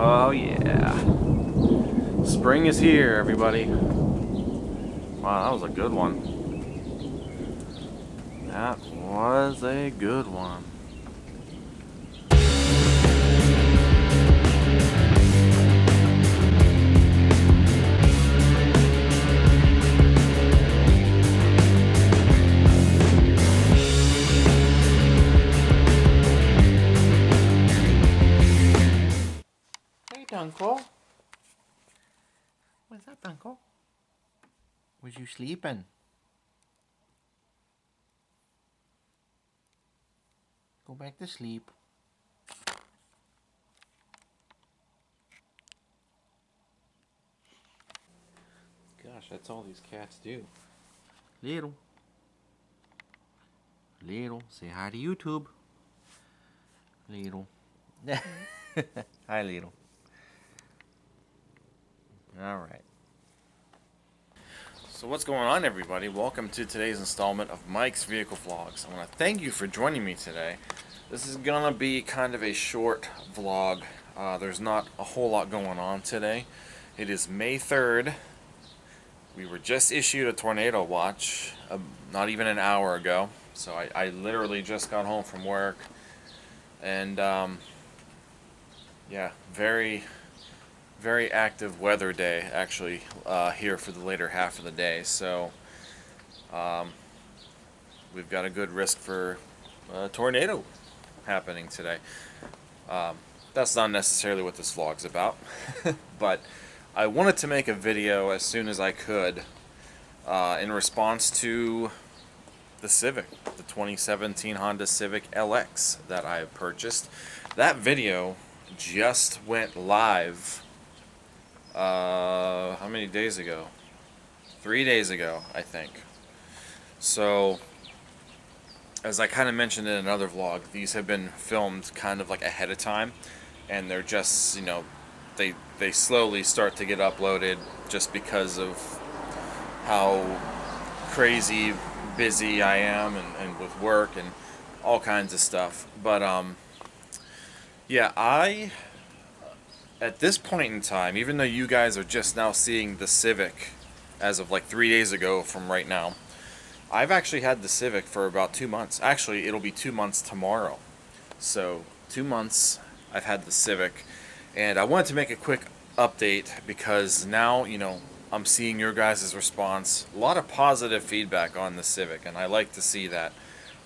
Oh yeah. Spring is here, everybody. Wow, that was a good one. That was a good one. Hey, Dunkel. What's up, Dunkel? Was you sleeping? Go back to sleep. Gosh, that's all these cats do. Little. Little. Say hi to YouTube. Little. Hi, Little. Alright. So what's going on, everybody? Welcome to today's installment of Mike's Vehicle Vlogs. I want to thank you for joining me today. This is going to be kind of a short vlog. There's not a whole lot going on today. It is May 3rd. We were just issued a tornado watch not even an hour ago. So I literally just got home from work. And yeah, very active weather day actually here for the later half of the day, so we've got a good risk for a tornado happening today. That's not necessarily what this vlog's about, but I wanted to make a video as soon as I could in response to the Civic, the 2017 Honda Civic LX that I have purchased. That video just went live how many days ago? 3 days ago, I think. So, as I kind of mentioned in another vlog, these have been filmed kind of like ahead of time, and they're just, you know, they slowly start to get uploaded just because of how crazy busy I am and with work and all kinds of stuff. But yeah, at this point in time, even though you guys are just now seeing the Civic as of like 3 days ago from right now, I've actually had the Civic for about 2 months. Actually, it'll be 2 months tomorrow. So 2 months I've had the Civic, and I wanted to make a quick update because now, you know, I'm seeing your guys' response. A lot of positive feedback on the Civic, and I like to see that.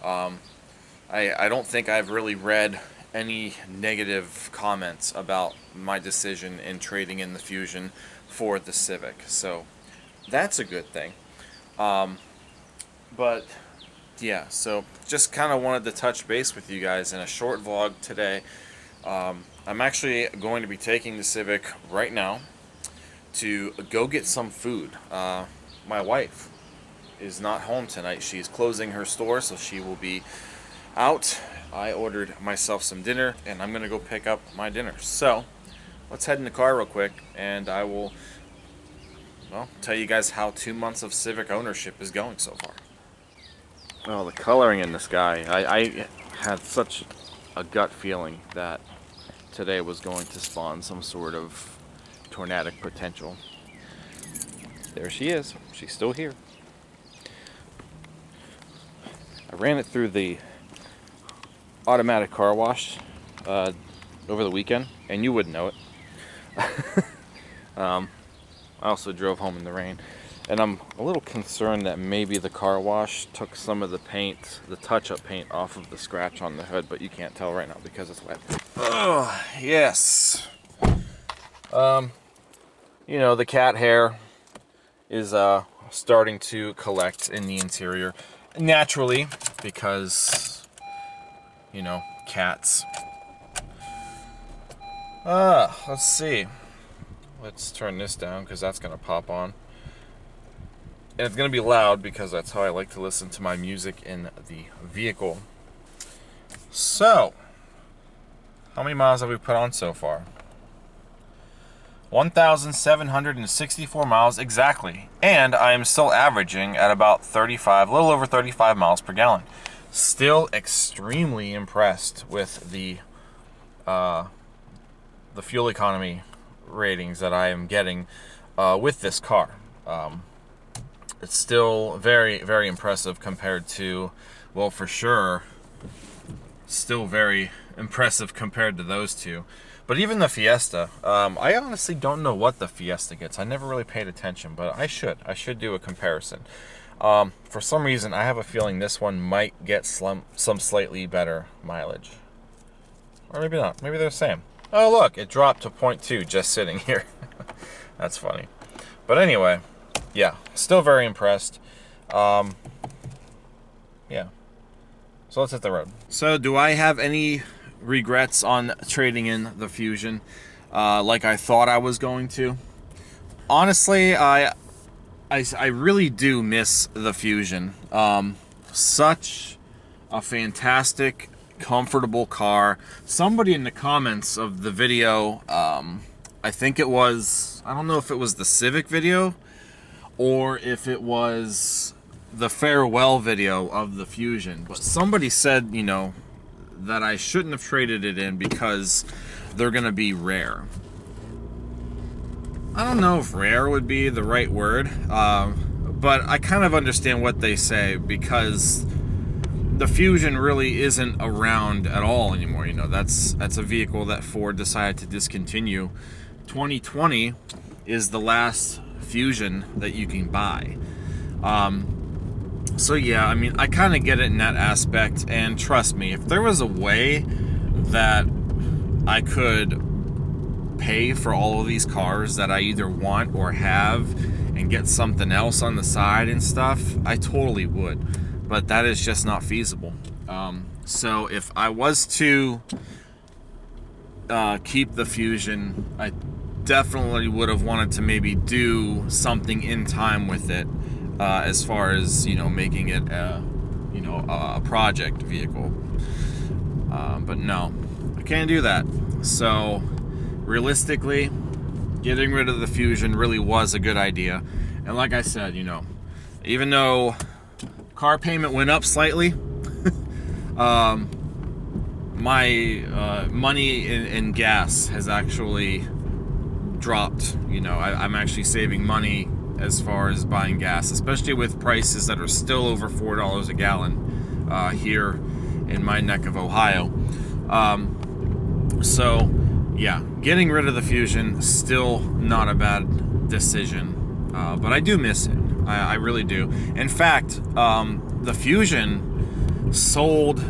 I don't think I've really read any negative comments about my decision in trading in the Fusion for the Civic, so that's a good thing. But yeah, so just kind of wanted to touch base with you guys in a short vlog today. I'm actually going to be taking the Civic right now to go get some food. My wife is not home tonight. She's closing her store, so she will be out. I ordered myself some dinner, and I'm going to go pick up my dinner. So, let's head in the car real quick, and I will, well, tell you guys how 2 months of Civic ownership is going so far. Oh, the coloring in the sky. I had such a gut feeling that today was going to spawn some sort of tornadic potential. There she is. She's still here. I ran it through the automatic car wash over the weekend, and you wouldn't know it. I also drove home in the rain, and I'm a little concerned that maybe the car wash took some of the paint, the touch-up paint, off of the scratch on the hood, but you can't tell right now because it's wet. Oh, yes. You know, the cat hair is starting to collect in the interior naturally because, you know, cats. Let's see. Let's turn this down because that's going to pop on. And it's going to be loud because that's how I like to listen to my music in the vehicle. So, how many miles have we put on so far? 1,764 miles exactly. And I am still averaging at about 35, a little over 35 miles per gallon. Still extremely impressed with the the fuel economy ratings that I am getting with this car. It's still very, very impressive compared to, well, for sure, still very impressive compared to those two. But even the Fiesta, I honestly don't know what the Fiesta gets. I never really paid attention, but I should do a comparison. For some reason, I have a feeling this one might get some slightly better mileage. Or maybe not. Maybe they're the same. Oh, look, it dropped to 0.2 just sitting here. That's funny. But anyway, yeah, still very impressed. Yeah. So let's hit the road. So do I have any regrets on trading in the Fusion like I thought I was going to? Honestly, I really do miss the Fusion. Such a fantastic, comfortable car. Somebody in the comments of the video, I think it was, I don't know if it was the Civic video or if it was the farewell video of the Fusion, but somebody said, you know, that I shouldn't have traded it in because they're gonna be rare. I don't know if rare would be the right word, but I kind of understand what they say, because the Fusion really isn't around at all anymore. You know, that's a vehicle that Ford decided to discontinue. 2020 is the last Fusion that you can buy. So yeah, I mean, I kind of get it in that aspect, and trust me, if there was a way that I could pay for all of these cars that I either want or have and get something else on the side and stuff, I totally would, but that is just not feasible. So if I was to keep the Fusion, I definitely would have wanted to maybe do something in time with it, as far as, you know, making it a project vehicle. But no, I can't do that. So realistically, getting rid of the Fusion really was a good idea. And like I said, you know, even though car payment went up slightly, my money in gas has actually dropped. You know, I'm actually saving money as far as buying gas, especially with prices that are still over $4 a gallon here in my neck of Ohio. So yeah, getting rid of the Fusion, still not a bad decision, but I do miss it. I really do. In fact, the Fusion sold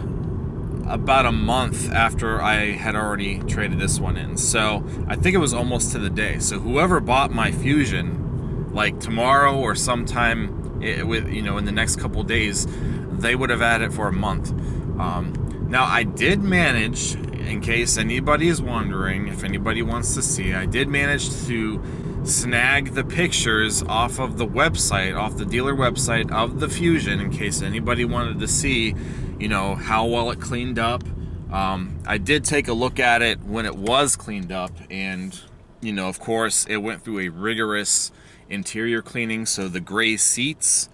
about a month after I had already traded this one in, so I think it was almost to the day. So whoever bought my Fusion, like tomorrow or sometime in the next couple days, they would have had it for a month. Now I did manage, in case anybody is wondering, if anybody wants to see, I did manage to snag the pictures off of the website, off the dealer website of the Fusion, in case anybody wanted to see, you know, how well it cleaned up. I did take a look at it when it was cleaned up, and, you know, of course, it went through a rigorous interior cleaning, so the gray seats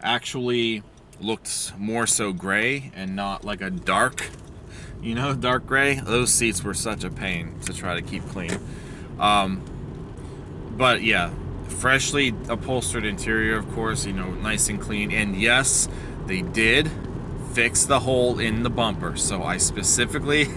actually looked more so gray and not like a dark, you know, dark gray. Those seats were such a pain to try to keep clean. But yeah, freshly upholstered interior, of course, you know, nice and clean. And yes, they did fix the hole in the bumper. So I specifically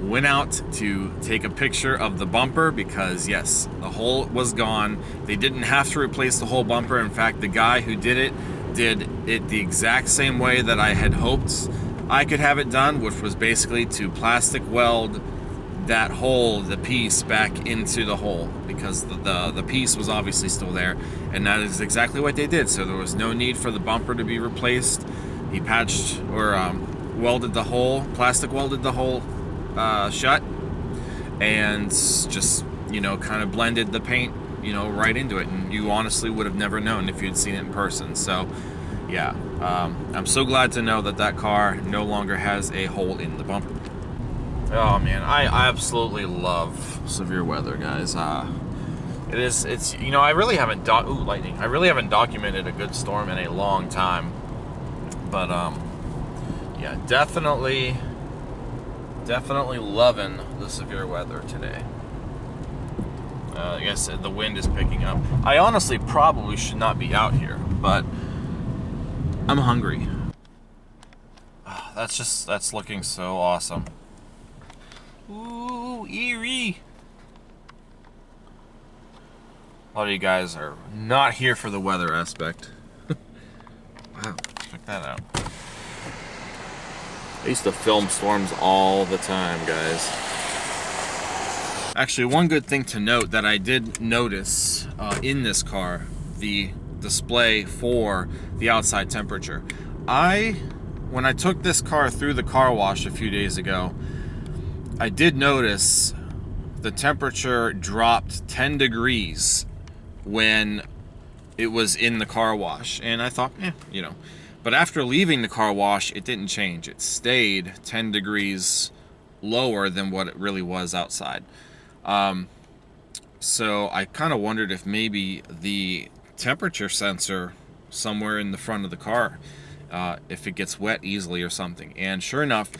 went out to take a picture of the bumper, because yes, the hole was gone. They didn't have to replace the whole bumper. In fact, the guy who did it the exact same way that I had hoped I could have it done, which was basically to plastic weld that hole, the piece, back into the hole, because the piece was obviously still there, and that is exactly what they did. So there was no need for the bumper to be replaced. He patched or welded the hole, plastic welded the hole shut, and just, you know, kind of blended the paint, you know, right into it, and you honestly would have never known if you'd seen it in person. So yeah, I'm so glad to know that that car no longer has a hole in the bumper. Oh man, I absolutely love severe weather, guys. It's you know, I really haven't lightning. I really haven't documented a good storm in a long time. But yeah, definitely Definitely loving the severe weather today. I guess the wind is picking up. I honestly probably should not be out here, but I'm hungry. Oh, that's looking so awesome. Ooh, eerie. A lot of you guys are not here for the weather aspect. Wow, check that out. I used to film storms all the time, guys. Actually, one good thing to note that I did notice in this car, the display for the outside temperature. When I took this car through the car wash a few days ago, I did notice the temperature dropped 10 degrees when it was in the car wash. And I thought, you know. But after leaving the car wash, it didn't change. It stayed 10 degrees lower than what it really was outside. So I kind of wondered if maybe the temperature sensor somewhere in the front of the car, if it gets wet easily or something. And sure enough,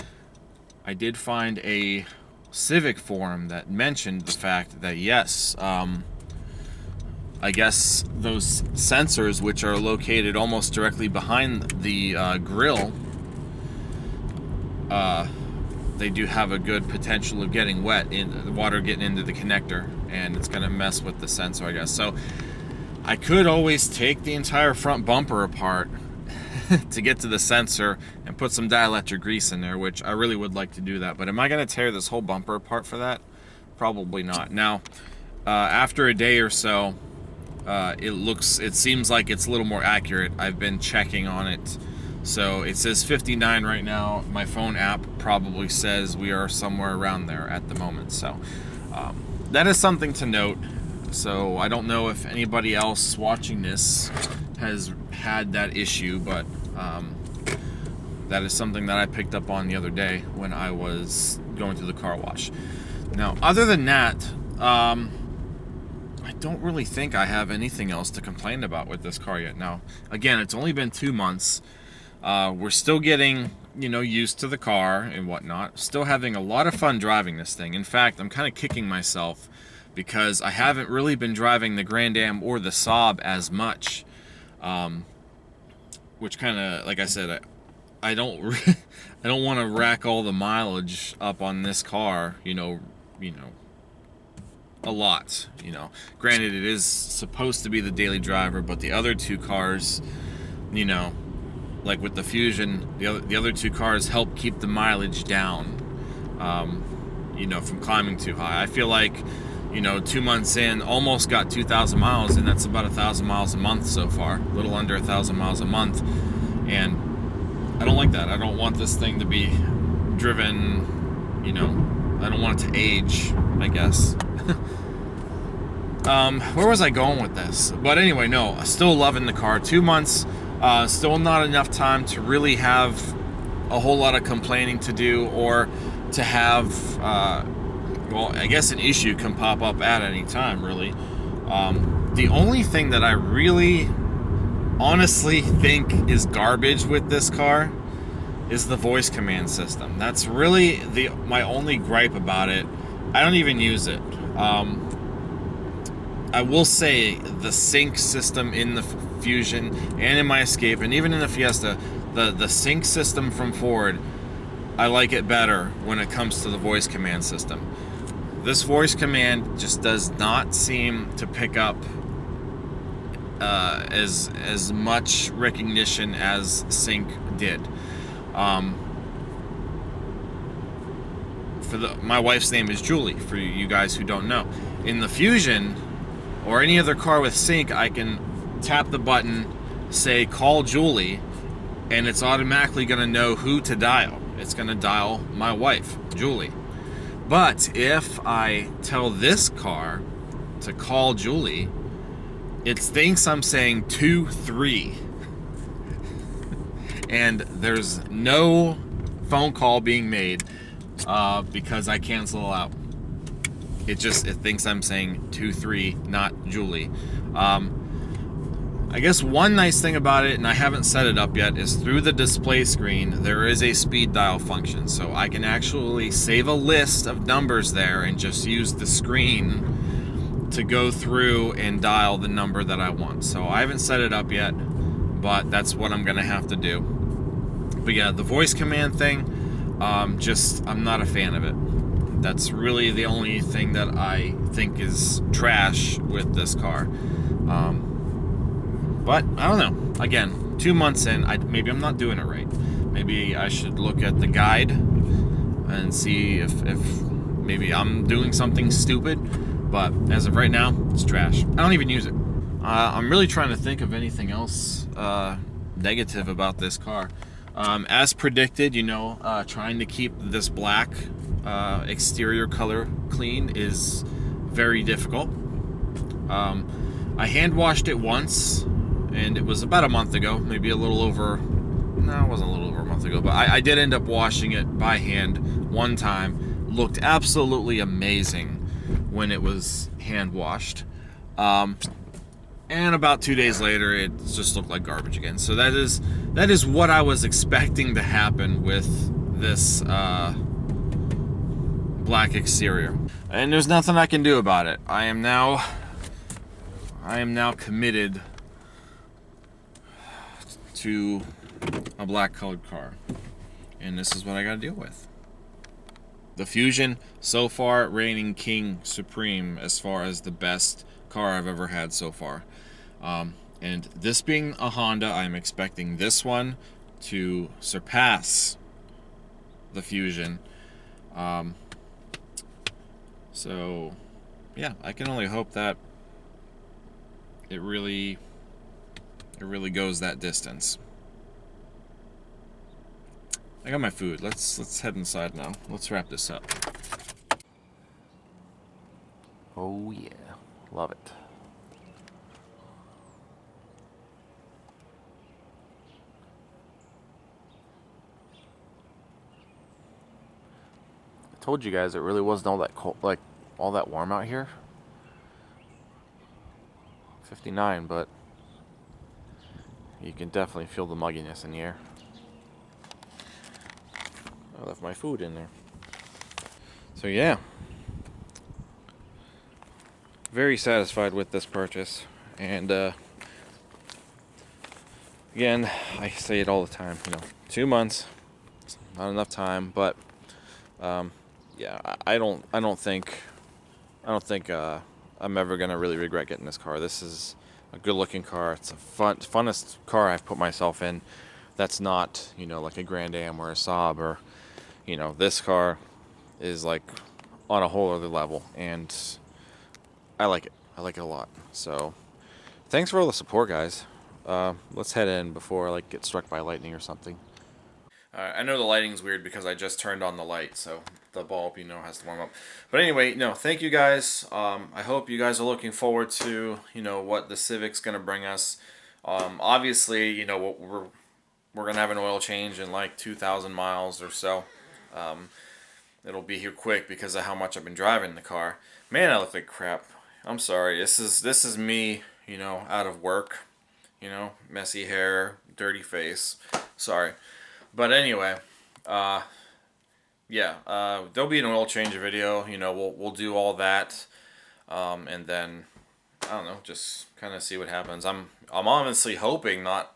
I did find a Civic forum that mentioned the fact that yes, I guess those sensors, which are located almost directly behind the grill, they do have a good potential of getting wet, in the water getting into the connector, and it's going to mess with the sensor, I guess. So I could always take the entire front bumper apart to get to the sensor and put some dielectric grease in there, which I really would like to do that. But am I going to tear this whole bumper apart for that? Probably not. Now, after a day or so, it seems like it's a little more accurate. I've been checking on it. So it says 59 right now. My phone app probably says we are somewhere around there at the moment. So that is something to note. So I don't know if anybody else watching this has had that issue, but that is something that I picked up on the other day when I was going through the car wash. Now, other than that, I don't really think I have anything else to complain about with this car yet. Now, again, it's only been 2 months. We're still getting, used to the car and whatnot. Still having a lot of fun driving this thing. In fact, I'm kind of kicking myself because I haven't really been driving the Grand Am or the Saab as much. Which kind of, like I said, I don't want to rack all the mileage up on this car, a lot, Granted, it is supposed to be the daily driver, but the other two cars, like with the Fusion, the other two cars help keep the mileage down, from climbing too high. I feel like, 2 months in, almost got 2,000 miles, and that's about 1,000 miles a month so far, a little under 1,000 miles a month, and I don't like that. I don't want this thing to be driven, I don't want it to age, I guess. Where was I going with this? But anyway, no, still loving the car. 2 months, still not enough time to really have a whole lot of complaining to do, or to have, well, I guess an issue can pop up at any time, really. The only thing that I really honestly think is garbage with this car is the voice command system. That's really my only gripe about it. I don't even use it. I will say the sync system in the Fusion and in my Escape and even in the Fiesta, the sync system from Ford, I like it better when it comes to the voice command system. This voice command just does not seem to pick up as much recognition as sync did. My wife's name is Julie, for you guys who don't know. In the Fusion or any other car with sync, I can tap the button, say call Julie, and it's automatically going to know who to dial. It's going to dial my wife, Julie. But if I tell this car to call Julie, it thinks I'm saying 2-3. And there's no phone call being made because I cancel out. It thinks I'm saying 2-3, not Julie. I guess one nice thing about it, and I haven't set it up yet, is through the display screen there is a speed dial function, so I can actually save a list of numbers there and just use the screen to go through and dial the number that I want. So I haven't set it up yet, but that's what I'm gonna have to do. But yeah, the voice command thing, I'm not a fan of it. That's really the only thing that I think is trash with this car. But I don't know. Again, 2 months in, maybe I'm not doing it right. Maybe I should look at the guide and see if maybe I'm doing something stupid. But as of right now, it's trash. I don't even use it. I'm really trying to think of anything else negative about this car. As predicted, trying to keep this black exterior color clean is very difficult. I hand washed it once, and it was about a month ago, maybe a little over, no, it wasn't a little over a month ago, but I did end up washing it by hand one time. Looked absolutely amazing when it was hand washed. And about 2 days later, it just looked like garbage again. So that is what I was expecting to happen with this black exterior. And there's nothing I can do about it. I am now committed to a black colored car, and this is what I gotta deal with. The Fusion, so far, reigning king supreme as far as the best car I've ever had so far. And this being a Honda, I'm expecting this one to surpass the Fusion. So yeah, I can only hope that it really goes that distance. I got my food. Let's head inside now. Let's wrap this up. Oh yeah, love it. I told you guys it really wasn't all that cold, like all that warm out here. 59, but you can definitely feel the mugginess in the air. I left my food in there. So yeah, very satisfied with this purchase. And again, I say it all the time, 2 months, it's not enough time, but yeah, I don't think I'm ever gonna really regret getting this car. This is a good-looking car. It's a funnest car I've put myself in. That's not, like a Grand Am or a Saab, or, this car is like on a whole other level, and I like it. I like it a lot. So, thanks for all the support, guys. Let's head in before I get struck by lightning or something. I know the lighting's weird because I just turned on the light, so the bulb, has to warm up. But anyway, thank you guys. I hope you guys are looking forward to, what the Civic's going to bring us. Obviously, we're going to have an oil change in like 2,000 miles or so. It'll be here quick because of how much I've been driving the car. Man, I look like crap. I'm sorry. This is me, out of work. Messy hair, dirty face. Sorry. But anyway, yeah, there'll be an oil change video. We'll do all that, and then I don't know, just kind of see what happens. I'm honestly hoping not,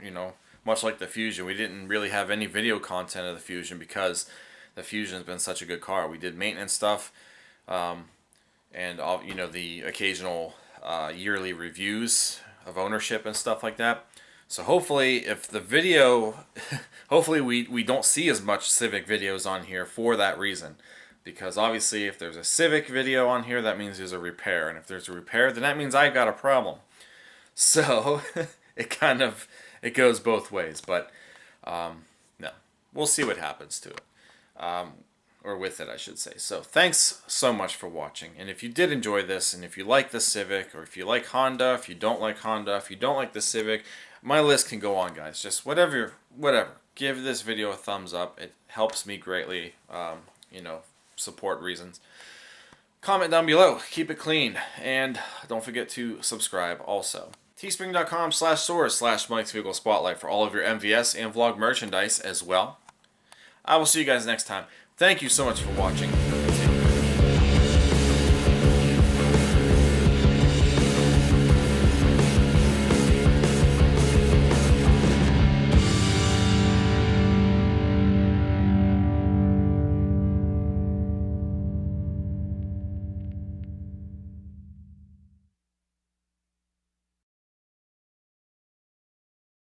much like the Fusion. We didn't really have any video content of the Fusion because the Fusion's been such a good car. We did maintenance stuff, and all, the occasional yearly reviews of ownership and stuff like that. So hopefully, if the video, hopefully we don't see as much Civic videos on here for that reason. Because obviously, if there's a Civic video on here, that means there's a repair. And if there's a repair, then that means I've got a problem. So, it goes both ways. But, no, we'll see what happens to it. Or with it, I should say. So, thanks so much for watching. And if you did enjoy this, and if you like the Civic, or if you like Honda, if you don't like Honda, if you don't like the Civic, my list can go on, guys. Just whatever. Give this video a thumbs up. It helps me greatly, support reasons. Comment down below. Keep it clean. And don't forget to subscribe also. Teespring.com/store/Mike's Vehicle Spotlight for all of your MVS and vlog merchandise as well. I will see you guys next time. Thank you so much for watching.